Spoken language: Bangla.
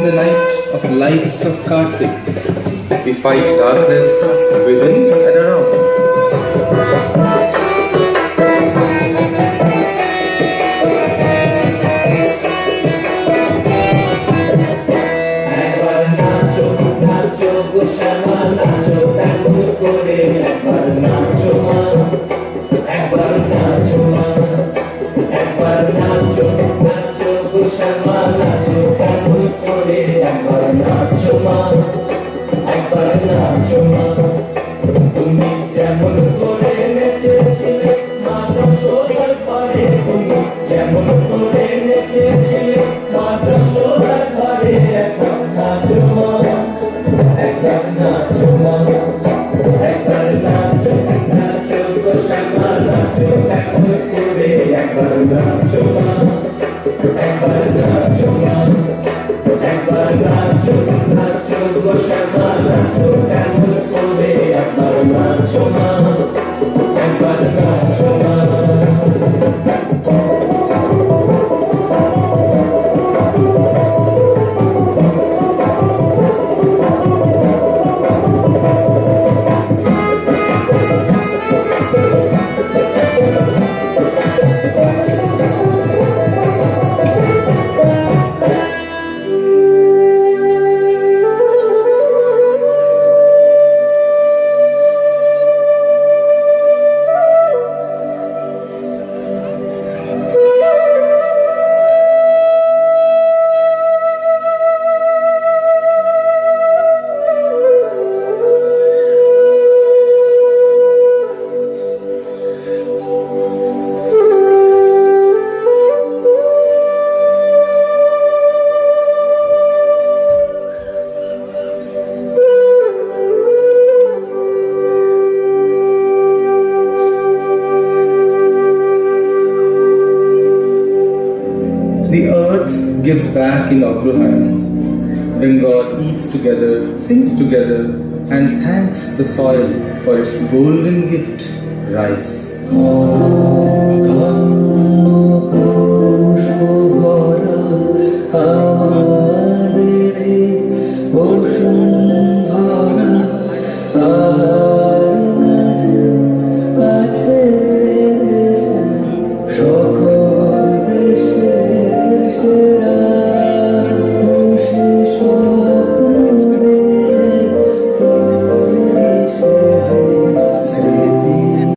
the night of lights of Kartik, we fight darkness within and around. তুমি যেমন করে নেচেছিলে মাথা সোলার ঘরে, তুমি যেমন করে নেচেছিলে মাথা সোলার ঘরে, একবার নাচো মা, একবার নাচো মা, একবার নাচো, নাচো গো শ্যামা নাচো এমন করে, একবার নাচো মা, একবার নাচো মা, একবার নাচো, নাচো গো শ্যামা নাচো এমন করে, একবার নাচো মা, একবার নাচো মা। The earth gives back in Agrohara. Bengal eats together, sings together, and thanks the soil for its golden gift, rice.